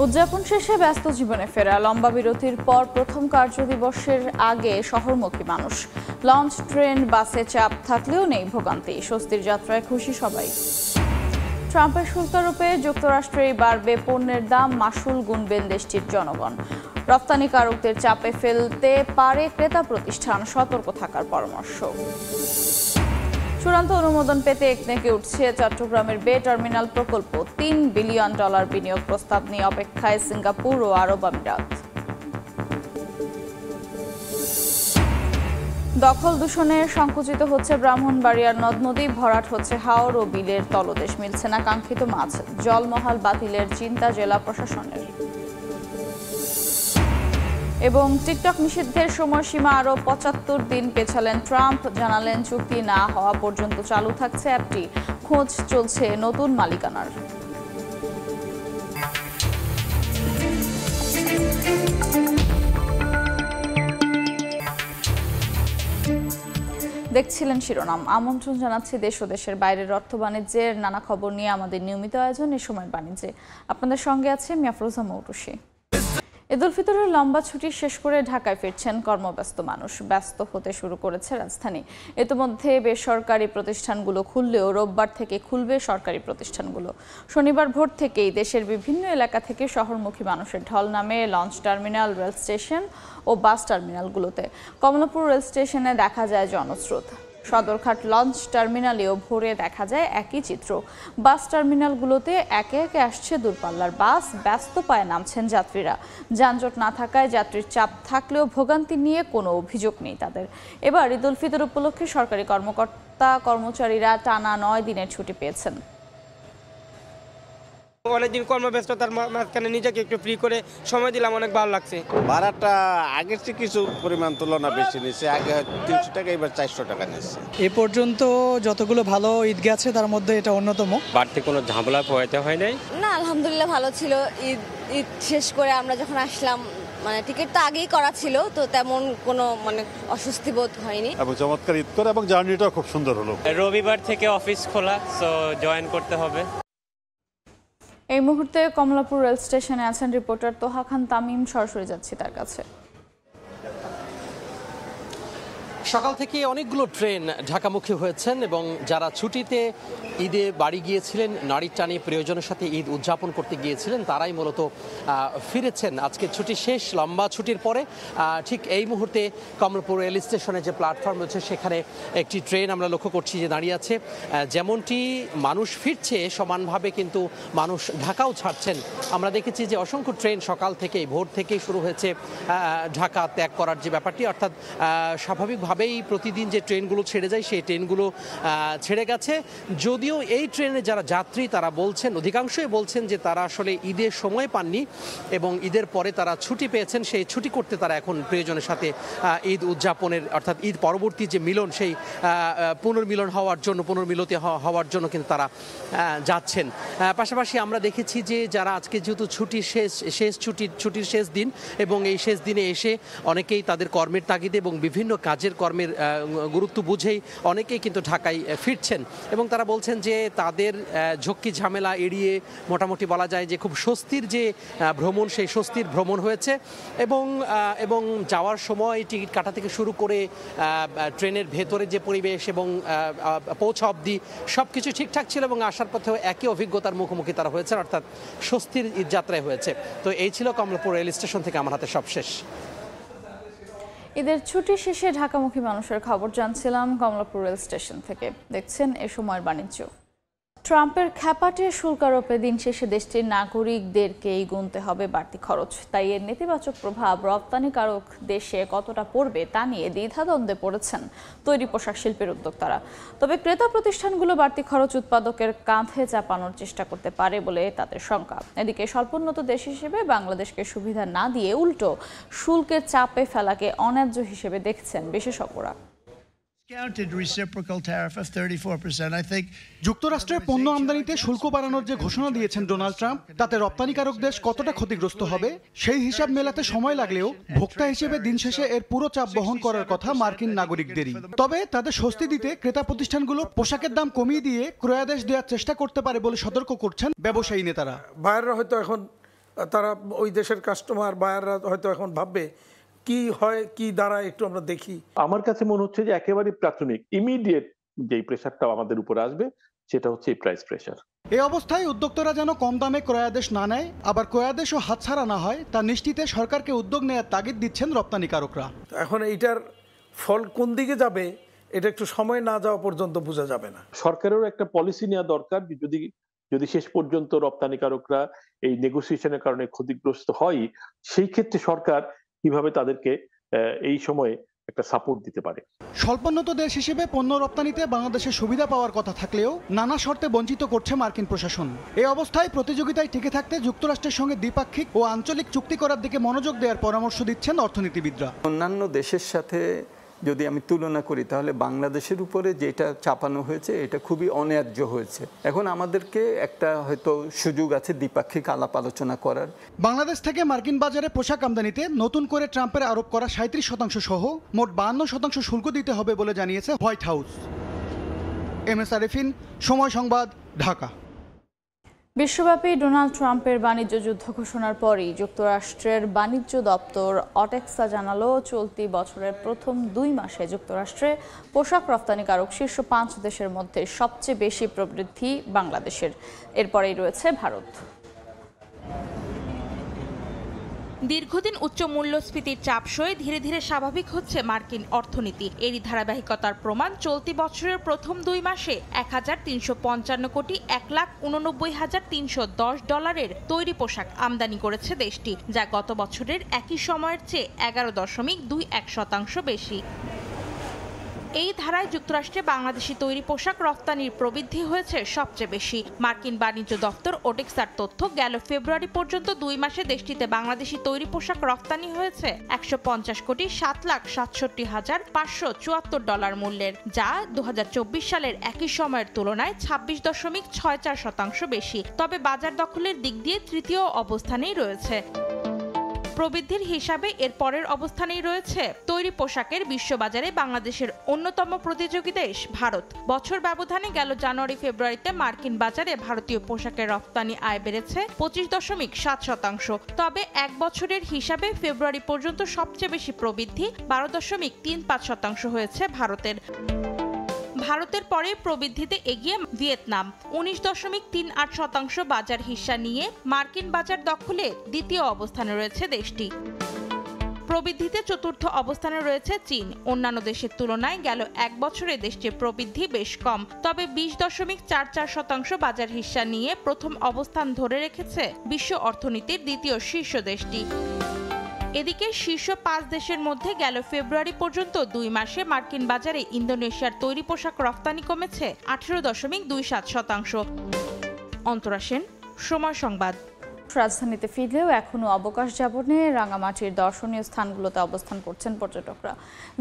উদযাপন শেষে ব্যস্ত জীবনে ফেরা, লম্বা বিরতির পর প্রথম কার্যদিবসের আগে শহরমুখী মানুষ। লঞ্চ, ট্রেন, বাসে চাপ থাকলেও নেই ভোগান্তি, স্বস্তির যাত্রায় খুশি সবাই। ট্রাম্পের শুল্কারোপে যুক্তরাষ্ট্রেই বাড়বে পণ্যের দাম, মাশুল গুনবেন দেশটির জনগণ। রপ্তানিকারকদের চাপে ফেলতে পারে ক্রেতা প্রতিষ্ঠান, সতর্ক থাকার পরামর্শ। চূড়ান্ত অনুমোদন পেতে একনেকে উঠছে চট্টগ্রামের বে টার্মিনাল প্রকল্প। $3 বিলিয়ন বিনিয়োগ প্রস্তাব নিয়ে অপেক্ষায় সিঙ্গাপুর ও আরব আমিরাত। দখল দূষণে সংকুচিত হচ্ছে ব্রাহ্মণবাড়িয়ার নদ নদী, ভরাট হচ্ছে হাওর ও বিলের তলদেশ, মিলছে না কাঙ্ক্ষিত মাছ। জলমহাল বাতিলের চিন্তা জেলা প্রশাসনের। এবং টিকটক নিষিদ্ধের সময়সীমা আরও 75 দিন পেছালেন ট্রাম্প, জানালেন চুক্তি না হওয়া পর্যন্ত চালু থাকছে অ্যাপটি, খোঁজ চলছে নতুন মালিকানার। দেখছিলেন শিরোনাম। আমন্ত্রণ জানাচ্ছি দেশ ও দেশের বাইরের অর্থ বাণিজ্যের নানা খবর নিয়ে আমাদের নিয়মিত আয়োজন এ সময় বাণিজ্যে। আপনাদের সঙ্গে আছে আমি আফরোজা মৌটুসী। ঈদুল ফিতরের লম্বা ছুটি শেষ করে ঢাকায় ফিরছেন কর্মব্যস্ত মানুষ। ব্যস্ত হতে শুরু করেছে রাজধানী। ইতিমধ্যে বেসরকারি প্রতিষ্ঠানগুলো খুললেও রোববার থেকে খুলবে সরকারি প্রতিষ্ঠানগুলো। শনিবার ভোর থেকেই দেশের বিভিন্ন এলাকা থেকে শহরমুখী মানুষের ঢল নামে লঞ্চ টার্মিনাল, রেল স্টেশন ও বাস টার্মিনালগুলোতে। কমলাপুর রেল স্টেশনে দেখা যায় জনস্রোত। সদরঘাট লঞ্চ টার্মিনালেও ভোরে দেখা যায় একই চিত্র। বাস টার্মিনালগুলোতে একে একে আসছে দূরপাল্লার বাস, ব্যস্ত পায়ে নামছেন যাত্রীরা। যানজট না থাকায় যাত্রীর চাপ থাকলেও ভোগান্তি নিয়ে কোনো অভিযোগ নেই তাদের। এবার ঈদুল ফিতর উপলক্ষে সরকারি কর্মচারীরা টানা 9 দিনের ছুটি পেয়েছেন। অনেকদিন কর্মব্যস্ততার মাঝখানে নিজেকে একটু ফ্রি করে সময় দিলাম, অনেক ভালো লাগছে। ভাড়াটা আগের চেয়ে কিছু পরিমাণ তুলনা বেশি নিচ্ছে, আগে 300 টাকা, এবার 400 টাকা নিচ্ছে। এ পর্যন্ত যতগুলো ভালো ঈদগাহ আছে তার মধ্যে এটা অন্যতম। বাড়তি কোনো ঝামেলা পোহাতে হয় নাই। না, আলহামদুলিল্লাহ ভালো ছিল। ঈদ শেষ করে আমরা যখন আসলাম, মানে টিকিট তো আগেই করা ছিল, তো তেমন কোনো অস্বস্তি বোধ হয়নি। এবং চমৎকার ঈদ করে এবং জার্নিটাও খুব সুন্দর হলো। রবিবার থেকে অফিস খোলা, সো জয়েন করতে হবে। এই মুহূর্তে কমলাপুর রেল স্টেশনে আছেন রিপোর্টার তোহা খান তামিম, সরাসরি যাচ্ছি তার কাছে। সকাল থেকে অনেকগুলো ট্রেন ঢাকামুখী হয়েছেন এবং যারা ছুটিতে ঈদে বাড়ি গিয়েছিলেন, নারীর টানে প্রিয়জনের সাথে ঈদ উদযাপন করতে গিয়েছিলেন, তারাই মূলত ফিরেছেন আজকে ছুটি শেষ। লম্বা ছুটির পরে ঠিক এই মুহূর্তে কমলাপুর রেল স্টেশনে যে প্ল্যাটফর্ম রয়েছে সেখানে একটি ট্রেন আমরা লক্ষ্য করছি যে দাঁড়িয়ে আছে। যেমনটি মানুষ ফিরছে সমানভাবে কিন্তু মানুষ ঢাকাও ছাড়ছেন। আমরা দেখেছি যে অসংখ্য ট্রেন সকাল থেকেই, ভোর থেকেই শুরু হয়েছে ঢাকা ত্যাগ করার যে ব্যাপারটি, অর্থাৎ স্বাভাবিকভাবেই প্রতিদিন যে ট্রেনগুলো ছেড়ে যায় সেই ট্রেনগুলো ছেড়ে গেছে। যদিও এই ট্রেনে যারা যাত্রী তারা বলছেন, অধিকাংশই বলছেন যে তারা আসলে ঈদের সময় পাননি এবং ঈদের পরে তারা ছুটি পেয়েছেন, সেই ছুটি করতে তারা এখন প্রিয়জনের সাথে ঈদ উদযাপনের, অর্থাৎ ঈদ পরবর্তী যে মিলন, সেই পুনর্মিলন হওয়ার জন্য কিন্তু তারা যাচ্ছেন। পাশাপাশি আমরা দেখেছি যে যারা আজকে যেহেতু ছুটির শেষ দিন এবং এই শেষ দিনে এসে অনেকেই তাদের কর্মের তাগিদে এবং বিভিন্ন কাজের কর্মের গুরুত্ব বুঝেই অনেকেই কিন্তু ঢাকায় ফিরছেন এবং তারা বলছেন যে তাদের ঝক্কি ঝামেলা এড়িয়ে মোটামুটি বলা যায় যে খুব স্বস্তির যে ভ্রমণ, সেই স্বস্তির ভ্রমণ হয়েছে এবং যাওয়ার সময় টিকিট কাটা থেকে শুরু করে ট্রেনের ভেতরে যে পরিবেশ এবং পৌঁছা অবধি সব কিছু ঠিকঠাক ছিল এবং আসার পথেও একই অভিজ্ঞতার মুখোমুখি তারা হয়েছেন, অর্থাৎ স্বস্তির ঈদ যাত্রায় হয়েছে। তো এই ছিল কমলাপুর রেল স্টেশন থেকে আমার হাতে সব শেষ। ঈদের ছুটি শেষে ঢাকামুখী মানুষের খবর জানছিলাম কমলাপুর রেল স্টেশন থেকে। দেখছেন এ সময়ের বাণিজ্য। ট্রাম্পের খ্যাপাটে শুল্কারোপে দিন শেষে দেশটির নাগরিকদেরকেই গুনতে হবে বাড়তি খরচ। তাই এর নেতিবাচক প্রভাব রপ্তানিকারক দেশে কতটা পড়বে তা নিয়ে দ্বিধাদ্বন্দ্বে পড়েছেন তৈরি পোশাক শিল্পের উদ্যোক্তারা। তবে ক্রেতা প্রতিষ্ঠানগুলো বাড়তি খরচ উৎপাদকের কাঁধে চাপানোর চেষ্টা করতে পারে বলে তাদের শঙ্কা। এদিকে স্বল্পোন্নত দেশ হিসেবে বাংলাদেশকে সুবিধা না দিয়ে উল্টো শুল্কের চাপে ফেলাকে অন্যায্য হিসেবে দেখছেন বিশেষজ্ঞরা। যুক্তরাষ্ট্রের পণ্য আমদানিতে শুল্ক বাড়ানোর যে ঘোষণা দিয়েছেন ডোনাল্ড ট্রাম্প, তাতে রপ্তানিকারক দেশ কতটা ক্ষতিগ্রস্ত হবে সেই হিসাব মেলাতে সময় লাগলেও ভোক্তা হিসেবে দিন শেষে এর পুরো চাপ বহন করার কথা মার্কিন নাগরিকদেরই। তবে তাদের স্বস্তি দিতে ক্রেতা প্রতিষ্ঠানগুলো পোশাকের দাম কমিয়ে দিয়ে ক্রয়াদেশ দেওয়ার চেষ্টা করতে পারে বলে সতর্ক করছেন ব্যবসায়ী নেতারা। বায়াররা হয়তো এখন তারা ওই দেশের কাস্টমার বায়াররা হয়তো এখন ভাববে কি হয় কি দাঁড়ায় একটু আমরা দেখি। আমার কাছে মনে হচ্ছে যে একেবারে প্রাথমিক ইমিডিয়েট যেই প্রেশারটা আমাদের উপরে আসবে সেটা হচ্ছে এই প্রাইস প্রেশার। এই অবস্থায় উদ্যোক্তারা যেন কম দামে ক্রয়াদেশ না নেয়, আবার ক্রয়াদেশও হাতছাড়া না হয় তা নিশ্চিতে সরকারকে উদ্যোগ নেওয়ার তাগিদ দিচ্ছেন রপ্তানিকারকরা। এখন এইটার ফল কোন দিকে যাবে এটা একটু সময় না যাওয়া পর্যন্ত বোঝা যাবে না। সরকারেরও একটা পলিসি নেওয়া দরকার, যদি শেষ পর্যন্ত রপ্তানিকারকরা এই নেগোসিয়েশনের কারণে ক্ষতিগ্রস্ত হয়, সেই ক্ষেত্রে সরকার কিভাবে তাদেরকে এই সময়ে একটা সাপোর্ট দিতে পারে। স্বল্পোন্নত দেশ হিসেবে পণ্য রপ্তানিতে বাংলাদেশের সুবিধা পাওয়ার কথা থাকলেও নানা শর্তে বঞ্চিত করছে মার্কিন প্রশাসন। এই অবস্থায় প্রতিযোগিতায় টিকে থাকতে যুক্তরাষ্ট্রের সঙ্গে দ্বিপাক্ষিক ও আঞ্চলিক চুক্তি করার দিকে মনোযোগ দেওয়ার পরামর্শ দিচ্ছেন অর্থনীতিবিদরা। অন্যান্য দেশের সাথে যদি আমি তুলনা করি তাহলে বাংলাদেশের উপরে যেটা চাপানো হয়েছে এটা খুবই অন্যায্য হয়েছে। এখন আমাদেরকে একটা হয়তো সুযোগ আছে দ্বিপাক্ষিক আলাপ আলোচনা করার। বাংলাদেশ থেকে মার্কিন বাজারে পোশাক আমদানিতে নতুন করে ট্রাম্পের আরোপ করা ৩৭% সহ মোট ৫২% শুল্ক দিতে হবে বলে জানিয়েছে হোয়াইট হাউস। MS আরিফিন, সময় সংবাদ, ঢাকা। বিশ্বব্যাপী ডোনাল্ড ট্রাম্পের বাণিজ্য যুদ্ধ ঘোষণার পরই যুক্তরাষ্ট্রের বাণিজ্য দপ্তর অটেক্সা জানালো, চলতি বছরের প্রথম 2 মাসে যুক্তরাষ্ট্রে পোশাক রপ্তানিকারক শীর্ষ 5 দেশের মধ্যে সবচেয়ে বেশি প্রবৃদ্ধি বাংলাদেশের, এরপরেই রয়েছে ভারত। দীর্ঘদিন উচ্চ মূল্যস্ফীতির চাপ সয়ে ধীরে ধীরে স্বাভাবিক হচ্ছে মার্কিন অর্থনীতি। এরই ধারাবাহিকতার প্রমাণ চলতি বছরের প্রথম 2 মাসে ১,৩৫৫ কোটি ১,৮৯,৩১০ ডলারের তৈরি পোশাক আমদানি করেছে দেশটি, যা গত বছরের একই সময়ের চেয়ে ১১.21% বেশি। এই ধারায় যুক্তরাষ্ট্রে বাংলাদেশি তৈরি পোশাক রপ্তানির প্রবৃদ্ধি হয়েছে সবচেয়ে বেশি। মার্কিন বাণিজ্য দপ্তর ওটেক্সার তথ্য, গেল ফেব্রুয়ারি পর্যন্ত 2 মাসে দেশটিতে বাংলাদেশি তৈরি পোশাক রপ্তানি হয়েছে ১৫,৭,৬৭,৫৭৪ ডলার মূল্যের, যা ২০২৪ সালের একই সময়ের তুলনায় ২৬.৬৪% বেশি। তবে বাজার দখলের দিক দিয়ে তৃতীয় অবস্থানেই রয়েছে। প্রবৃদ্ধির হিসাবে এর পরের অবস্থানেই রয়েছে তৈরি পোশাকের বিশ্ববাজারে বাংলাদেশের অন্যতম প্রতিযোগী দেশ ভারত। বছর ব্যবধানে গেল জানুয়ারি ফেব্রুয়ারিতে মার্কিন বাজারে ভারতীয় পোশাকের রপ্তানি আয় বেড়েছে 25.7%। তবে এক বছরের হিসাবে ফেব্রুয়ারি পর্যন্ত সবচেয়ে বেশি প্রবৃদ্ধি 12.35% হয়েছে ভারতের। ভারতের পরে প্রবৃদ্ধিতে এগিয়ে ভিয়েতনাম 19.38% বাজার হিস্সা নিয়ে মার্কিন বাজার দখলে দ্বিতীয় অবস্থানে রয়েছে দেশটি। প্রবৃদ্ধিতে চতুর্থ অবস্থানে রয়েছে চীন। অন্যান্য দেশের তুলনায় গেল এক বছরে দেশটির প্রবৃদ্ধি বেশ কম, তবে 20.44% বাজার হিস্সা নিয়ে প্রথম অবস্থান ধরে রেখেছে বিশ্ব অর্থনীতির দ্বিতীয় শীর্ষ দেশটি। এদিকে শীর্ষ 5 দেশের মধ্যে গেল ফেব্রুয়ারি পর্যন্ত 2 মাসে মার্কিন বাজারে ইন্দোনেশিয়ার তৈরি পোশাক রপ্তানি কমেছে 18.27%। অন্তরা সেন, সময় সংবাদ। রাজধানীতে ফিরলেও এখনও অবকাশ যাপনে রাঙামাটির দর্শনীয় স্থানগুলোতে অবস্থান করছেন পর্যটকরা।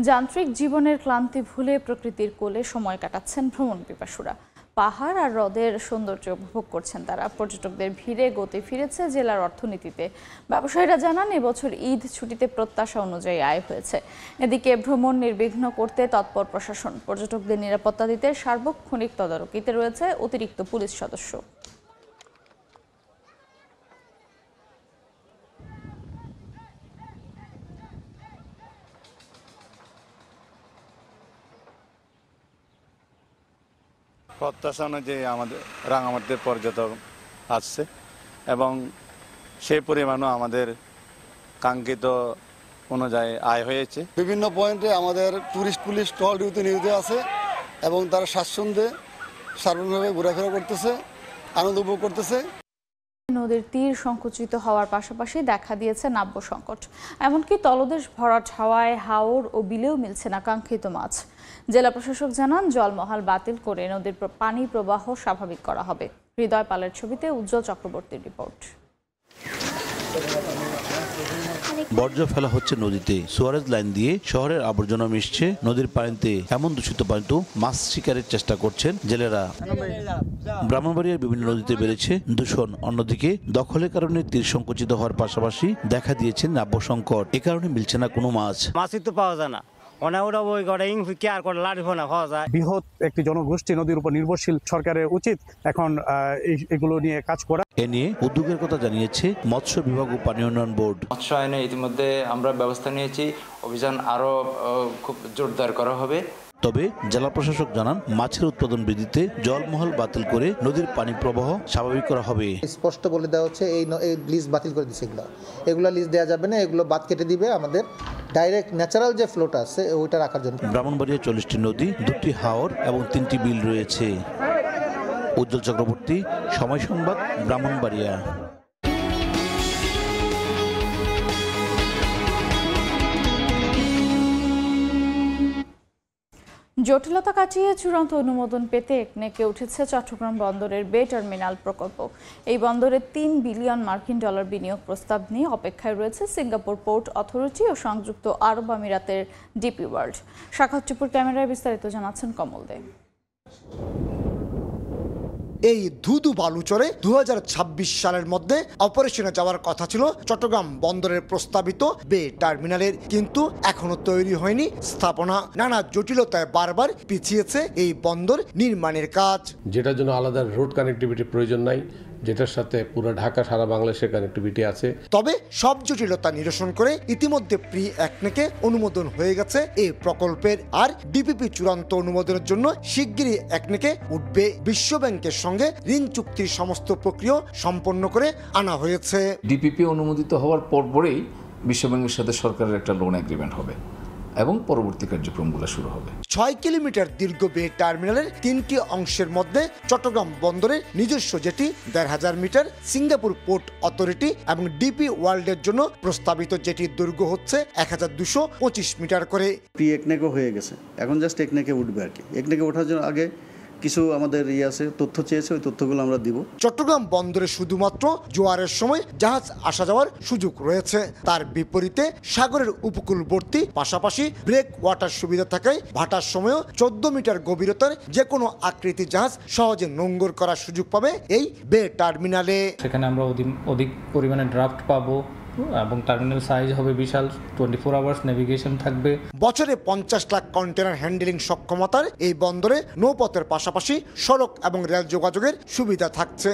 যান্ত্রিক জীবনের ক্লান্তি ভুলে প্রকৃতির কোলে সময় কাটাচ্ছেন ভ্রমণ পিপাসুরা। পাহাড় আর হ্রদের সৌন্দর্য উপভোগ করছেন তারা। পর্যটকদের ভিড়ে গতি ফিরেছে জেলার অর্থনীতিতে। ব্যবসায়ীরা জানান, এবছর ঈদ ছুটিতে প্রত্যাশা অনুযায়ী আয় হয়েছে। এদিকে ভ্রমণ নির্বিঘ্ন করতে তৎপর প্রশাসন। পর্যটকদের নিরাপত্তা দিতে সার্বক্ষণিক তদারকিতে রয়েছে অতিরিক্ত পুলিশ সদস্য। প্রত্যাশা অনুযায়ী আমাদের রাঙামাটিতে পর্যটক আসছে এবং সেই পরিমাণও আমাদের কাঙ্ক্ষিত অনুযায়ী আয় হয়েছে। বিভিন্ন পয়েন্টে আমাদের টুরিস্ট পুলিশ টহল ডিউটি নিয়োজিত আছে এবং তারা স্বাচ্ছন্দ্যে সার্বজনীনভাবে ঘোরাফেরা করতেছে, আনন্দ উপভোগ করতেছে। নদীর তীর সংকুচিত হওয়ার পাশাপাশি দেখা দিয়েছে নাব্য সংকট। এমনকি তলদেশ ভরাট হওয়ায় হাওর ও বিলেও মিলছে না কাঙ্ক্ষিত মাছ। জেলা প্রশাসক জানান, জলমহাল বাতিল করে নদীর পানি প্রবাহ স্বাভাবিক করা হবে। হৃদয় পালের ছবিতে উজ্জ্বল চক্রবর্তীর রিপোর্ট। বর্জ্য ফেলা হচ্ছে নদীতে। সুয়ারেজ লাইন দিয়ে শহরের আবর্জনা মিশছে নদীর পানিতে। এমন দূষিত পানিতে মাছ শিকারের চেষ্টা করছেন জেলেরা। ব্রাহ্মণবাড়িয়ার বিভিন্ন নদীতে বেড়েছে দূষণ। অন্যদিকে দখলের কারণে তীর সংকুচিত হওয়ার পাশাপাশি দেখা দিয়েছে নাব্য সংকট। এ কারণে মিলছে না কোনো মাছ। মাছই তো পাওয়া যায় না, ওরা ওই করে কেয়ার করে লাড়ি ফোনা খাওয়া যায়। বৃহৎ একটি জনগোষ্ঠী নদীর উপর নির্ভরশীল, সরকারের উচিত এখন এগুলো নিয়ে কাজ করা। এ নিয়ে উদ্যোগের কথা জানিয়েছে মৎস্য বিভাগ ও পানি উন্নয়ন বোর্ড। মৎস্য আইনে ইতিমধ্যে আমরা ব্যবস্থা নিয়েছি, অভিযান আরো খুব জোরদার করা হবে। তবে জেলা প্রশাসক জানান মাছের উৎপাদন বৃদ্ধিতে জলমহল বাতিল করে নদীর পানি প্রবাহ স্বাভাবিক করা হবে। স্পষ্ট বলে দেওয়া হচ্ছে এই লিজ বাতিল করে দিচ্ছে, এগুলো লিজ দেওয়া যাবে না, এগুলো বাদ কেটে দিবে, আমাদের ডাইরেক্ট ন্যাচারাল যে ফ্লোটা আছে ওইটা রাখার জন্য। ব্রাহ্মণবাড়িয়া 40টি নদী, 2টি হাওর এবং 3টি বিল রয়েছে। উজ্জ্বল চক্রবর্তী, সময় সংবাদ, ব্রাহ্মণবাড়িয়া। জটিলতা কাটিয়ে চূড়ান্ত অনুমোদন পেতে একনেকে উঠেছে চট্টগ্রাম বন্দরের বে টার্মিনাল প্রকল্প। এই বন্দরে $3 বিলিয়ন বিনিয়োগ প্রস্তাব নিয়ে অপেক্ষায় রয়েছে সিঙ্গাপুর পোর্ট অথরিটি ও সংযুক্ত আরব আমিরাতের ডিপি ওয়ার্ল্ড। সাখাওয়াত টিপুর ক্যামেরায় বিস্তারিত জানাচ্ছেন কমল দে। এই ধুধু বালুচরে 2026 সালের মধ্যে অপারেশনে যাওয়ার কথা ছিল চট্টগ্রাম বন্দরের প্রস্তাবিত বে টার্মিনালের, কিন্তু এখনো তৈরি হয়নি স্থাপনা। নানা জটিলতায় বারবার পিছিয়েছে এই বন্দর নির্মাণের কাজ, যেটার জন্য আলাদা রোড কানেক্টিভিটি প্রয়োজন নাই, যেটার সাথে পুরো ঢাকা সারা বাংলাদেশের কানেক্টিভিটি আছে। তবে সব জটিলতা নিরসন করে ইতিমধ্যে প্রি একনেকে অনুমোদন হয়ে গেছে এই প্রকল্পের। আর ডিপিপি চূড়ান্ত অনুমোদনের জন্য শিগগিরই একনেকে উঠবে। বিশ্ব ব্যাংকের সঙ্গে ঋণ চুক্তির সমস্ত প্রক্রিয়া সম্পন্ন করে আনা হয়েছে। ডিপিপি অনুমোদিত হওয়ার পরপরেই বিশ্বব্যাংকের সাথে সরকারের একটা লোন এগ্রিমেন্ট হবে এবং পরবর্তী কার্যক্রমগুলো শুরু হবে। 6 কিলোমিটার দীর্ঘ বে টার্মিনালের 3টি অংশের মধ্যে চট্টগ্রাম বন্দরের নিজস্ব জেটি 1500 মিটার, সিঙ্গাপুর পোর্ট অথরিটি এবং ডিপি ওয়ার্ল্ডের জন্য প্রস্তাবিত জেটির দৈর্ঘ্য হচ্ছে 1225 মিটার করে। প্রি একনেকও হয়ে গেছে, এখন জাস্ট একনেকে উঠবে আর কি। একনেকে ওঠার জন্য আগে কিছু আমাদের আছে, তথ্য চেয়েছে, ওই তথ্যগুলো আমরা দিব। চট্টগ্রাম বন্দরে শুধুমাত্র জোয়ারের সময় জাহাজ আসা যাওয়ার সুযোগ রয়েছে। তার বিপরীতে সাগরের উপকূলবর্তী পাশাপাশি ব্রেক ওয়াটার সুবিধা থাকায় ভাটার সময়ও 14 মিটার গভীরতার যে কোনো আকৃতির জাহাজ সহজে নোঙ্গর করার সুযোগ পাবে এই বে টার্মিনালে। সেখানে আমরা অধিক পরিমাণে ড্রাফট পাবো এবং টার্মিনাল সাইজ হবে বিশাল, 24 আওয়ার্স নেভিগেশন থাকবে। বছরে 50 লাখ কন্টেনার হ্যান্ডেলিং সক্ষমতার এই বন্দরে নৌপথের পাশাপাশি সড়ক এবং রেল যোগাযোগের সুবিধা থাকছে।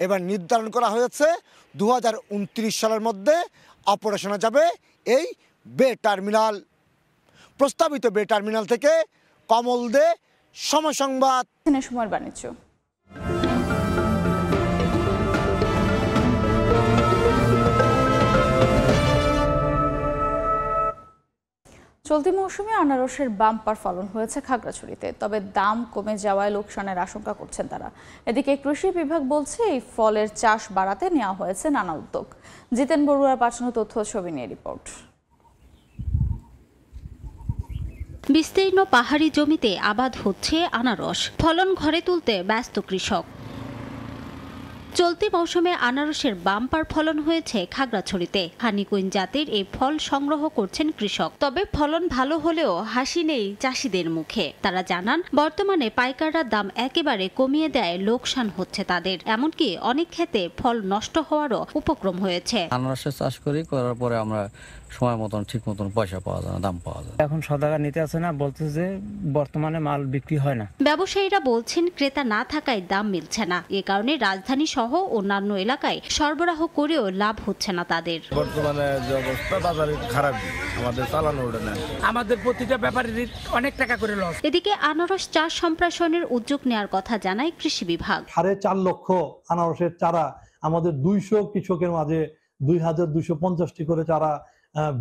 এবার নির্ধারণ করা হয়েছে 2029 সালের মধ্যে অপারেশনে যাবে এই বে টার্মিনাল। প্রস্তাবিত বে টার্মিনাল থেকে কমল দে, সময় সংবাদ। সময়ের বাণিজ্য। চলতি মৌসুমে আনারসের বাম্পার ফলন হয়েছে খাগড়াছড়িতে, তবে দাম কমে যাওয়ায় লোকসানের আশঙ্কা করছেন তারা। এদিকে কৃষি বিভাগ বলছে এই ফলের চাষ বাড়াতে নেওয়া হয়েছে নানা উদ্যোগ। জিতেন বড়ুয়ার পাঠানো তথ্য ছবি নিয়ে রিপোর্ট। বিস্তীর্ণ পাহাড়ি জমিতে আবাদ হচ্ছে আনারস, ফলন ঘরে তুলতে ব্যস্ত কৃষক। চলতি মৌসুমে আনারসের বাম্পার ফলন হয়েছে খাগড়াছড়িতে। হানিকুইন জাতের এই ফল সংগ্রহ করছেন কৃষক, তবে ফলন ভালো হলেও হাসি নেই চাষিদের মুখে। তারা জানান বর্তমানে পাইকাররা দাম একেবারে কমিয়ে দেয়, লোকসান হচ্ছে তাদের। এমনকি অনেক ক্ষেতে ফল নষ্ট হওয়ারও উপক্রম হয়েছে। আনারসের চাষ করার পরে আমরা সময় মতন ঠিক মতন পয়সা পাওয়া যায় না, দাম পাওয়া যায়। এখন সদাগর নিতে আসে না, বলতেছে যে বর্তমানে মাল বিক্রি হয় না। ব্যবসায়ীরা বলছেন ক্রেতা না থাকায় দাম মিলছে না, এ কারণে রাজধানী সহ অন্যান্য এলাকায় সরবরাহ করেও লাভ হচ্ছে না তাদের। বর্তমানে যে অবস্থা বাজারে খারাপ, আমাদের চালানো ওঠে না, আমাদের প্রতিটা ব্যাপারে অনেক টাকা করে লস। এদিকে আনারস চাষ সম্প্রসারণের উদ্যোগ নেওয়ার কথা জানায় কৃষি বিভাগ। 4.5 লক্ষ আনারসের চারা আমাদের 200 কৃষকের মাঝে 2250টি করে চারা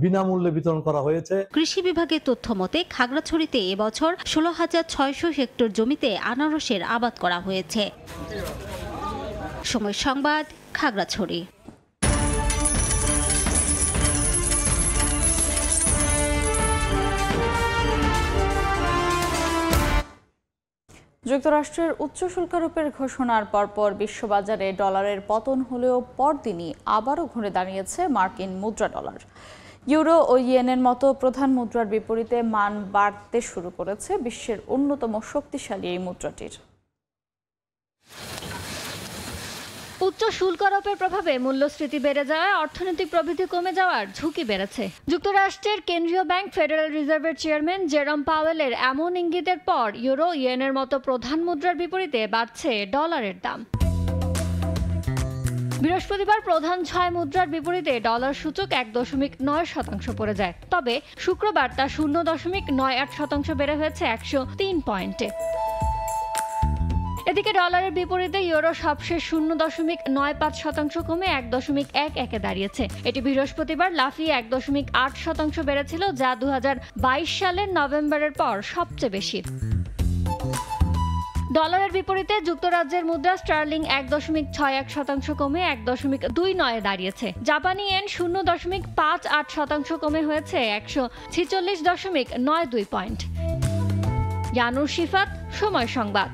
বিনামূল্যে বিতরণ করা হয়েছে। কৃষি বিভাগের তথ্য মতে খাগড়াছড়িতে এবছর 16,600 হেক্টর জমিতে আনারসের আবাদ করা হয়েছে। সময় সংবাদ, খাগড়াছড়ি। যুক্তরাষ্ট্রের উচ্চ শুল্কারোপের ঘোষণার পরপর বিশ্ববাজারে ডলারের পতন হলেও পরদিনই আবারও ঘুরে দাঁড়িয়েছে মার্কিন মুদ্রা ডলার। ইউরো ও ইয়েনের মতো প্রধান মুদ্রার বিপরীতে মান বাড়তে শুরু করেছে বিশ্বের অন্যতম শক্তিশালী এই মুদ্রাটির। উচ্চ শুল্ক আরোপের প্রভাবে মূল্যস্ফীতি বেড়ে যাওয়ায় অর্থনৈতিক প্রবৃদ্ধি কমে যাওয়ার ঝুঁকি বেড়েছে। যুক্তরাষ্ট্রের কেন্দ্রীয় ব্যাংক ফেডারেল রিজার্ভের চেয়ারম্যান জেরম পাওয়েলের এমন ইঙ্গিতের পর ইউরো, ইয়েনের মতো প্রধান মুদ্রার বিপরীতে বাড়ছে ডলারের দাম। বৃহস্পতিবার প্রধান 6 মুদ্রার বিপরীতে ডলার সূচক 1.9% পড়ে যায়। তবে শুক্রবার তা 0.98% বেড়ে হয়েছে 103 পয়েন্টে। এদিকে ডলারের বিপরীতে ইউরো সবশেষ 0.95% কমে 1.11-এ দাঁড়িয়েছে। এটি বৃহস্পতিবার লাফিয়ে 1.8% বেড়েছিল, যা 2022 সালের নভেম্বরের পর সবচেয়ে বেশি। ডলারের বিপরীতে যুক্তরাজ্যের মুদ্রা স্টার্লিং 1.61% কমে 1.29-এ দাঁড়িয়েছে। জাপানি ইয়েন 0.58% কমে হয়েছে 146.92 পয়েন্ট। ইয়ানুর শিফাত, সময় সংবাদ।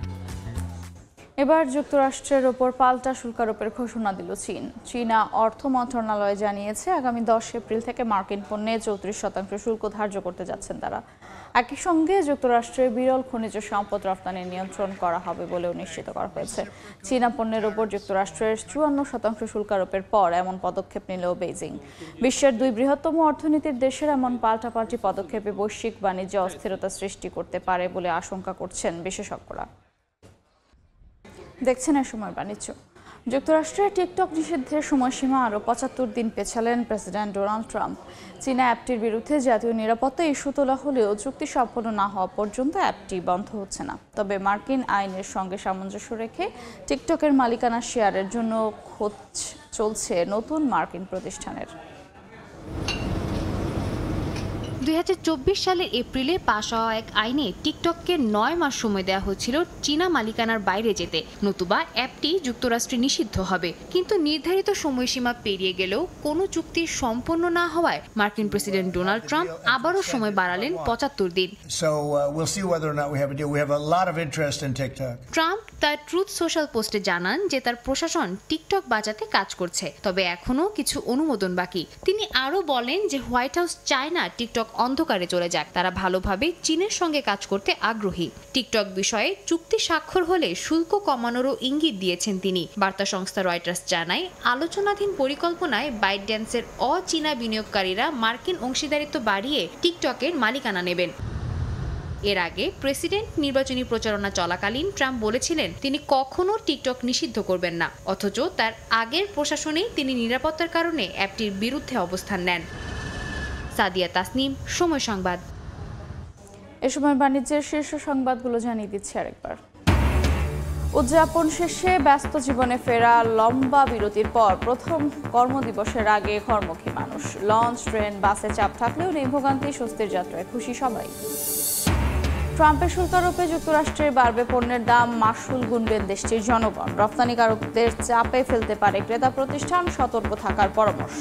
এবার যুক্তরাষ্ট্রের ওপর পাল্টা শুল্ক আরোপের ঘোষণা দিল চীন। চীনা অর্থ মন্ত্রণালয় জানিয়েছে আগামী 10 এপ্রিল থেকে মার্কিন পণ্যে 34% শুল্ক ধার্য করতে যাচ্ছেন তারা। একই সঙ্গে যুক্তরাষ্ট্রের বিরল খনিজ সম্পদ রপ্তানি নিয়ন্ত্রণ করা হবে বলেও নিশ্চিত করা হয়েছে। চীনা পণ্যের ওপর যুক্তরাষ্ট্রের 54% শুল্ক আরোপের পর এমন পদক্ষেপ নিল বেইজিং। বিশ্বের 2 বৃহত্তম অর্থনীতির দেশের এমন পাল্টাপাল্টি পদক্ষেপে বৈশ্বিক বাণিজ্যে অস্থিরতা সৃষ্টি করতে পারে বলে আশঙ্কা করছেন বিশেষজ্ঞরা। দেখছেন এ সময় বাণিজ্য। যুক্তরাষ্ট্রের টিকটক নিষিদ্ধের সময়সীমা আরও 75 দিন পেছালেন প্রেসিডেন্ট ডোনাল্ড ট্রাম্প। চীনা অ্যাপটির বিরুদ্ধে জাতীয় নিরাপত্তা ইস্যু তোলা হলেও চুক্তি সম্পন্ন না হওয়া পর্যন্ত অ্যাপটি বন্ধ হচ্ছে না। তবে মার্কিন আইনের সঙ্গে সামঞ্জস্য রেখে টিকটকের মালিকানা শেয়ারের জন্য খোঁজ চলছে নতুন মার্কিন প্রতিষ্ঠানের। 2024 সালের এপ্রিলে পাশ হওয়া এক আইনে টিকটককে 9 মাস সময় দেওয়া হয়েছিল চীনা মালিকানার বাইরে যেতে, নতুবা অ্যাপটি যুক্তরাষ্ট্রে নিষিদ্ধ হবে। কিন্তু নির্ধারিত সময়সীমা পেরিয়ে গেলেও কোনো চুক্তি সম্পন্ন না হওয়ায় মার্কিন প্রেসিডেন্ট ডোনাল্ড ট্রাম্প আবারও সময় বাড়ালেন 75 দিন। ট্রাম্প তার ট্রুথ সোশ্যাল পোস্টে জানান যে তার প্রশাসন টিকটক বাঁচাতে কাজ করছে, তবে এখনও কিছু অনুমোদন বাকি। তিনি আরও বলেন যে হোয়াইট হাউস চায় না টিকটক অন্ধকারে চলে যাক, তারা ভালোভাবে চীনের সঙ্গে কাজ করতে আগ্রহী। টিকটক বিষয়ে চুক্তি স্বাক্ষর হলে শুল্ক কমানোরও ইঙ্গিত দিয়েছেন তিনি। বার্তা সংস্থা রয়টার্স জানায় আলোচনাধীন পরিকল্পনায় বাইটড্যান্সের অচীনা বিনিয়োগকারীরা মার্কিন অংশীদারিত্ব বাড়িয়ে টিকটকের মালিকানা নেবেন। এর আগে প্রেসিডেন্ট নির্বাচনী প্রচারণা চলাকালীন ট্রাম্প বলেছিলেন তিনি কখনো টিকটক নিষিদ্ধ করবেন না, অথচ তার আগের প্রশাসনেই তিনি নিরাপত্তার কারণে অ্যাপটির বিরুদ্ধে অবস্থান নেন। সাদিয়া তাসনিম, সময় সংবাদ। এ সময় বাণিজ্যের শীর্ষ সংবাদগুলো জানিয়ে দিচ্ছি আরেকবার। উদযাপন শেষে ব্যস্ত জীবনে ফেরা লম্বা বিরতির পর প্রথম কর্মদিবসের আগে ঘরমুখী মানুষ। লঞ্চ, ট্রেন, বাসে চাপ থাকলেও নেই ভোগান্তি, স্বস্তির যাত্রায় খুশি সবাই। ট্রাম্পের শুল্ক আরোপে যুক্তরাষ্ট্রের বাড়বে পণ্যের দাম, মাসুল গুনবেন দেশটির জনগণ। রপ্তানিকারকদের চাপে ফেলতে পারে ক্রেতা প্রতিষ্ঠান, সতর্ক থাকার পরামর্শ।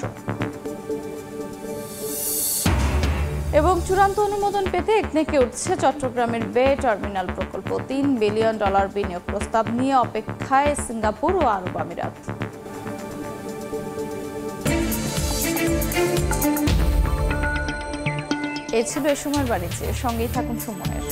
এবং চূড়ান্ত অনুমোদন পেতে একনেকে উঠছে চট্টগ্রামের বে টার্মিনাল প্রকল্প। $3 বিলিয়ন বিনিয়োগ প্রস্তাব নিয়ে অপেক্ষায় সিঙ্গাপুর ও আরব আমিরাত। এই ছিল এ সময়ের বাণিজ্যের সঙ্গেই থাকুন সময়ের।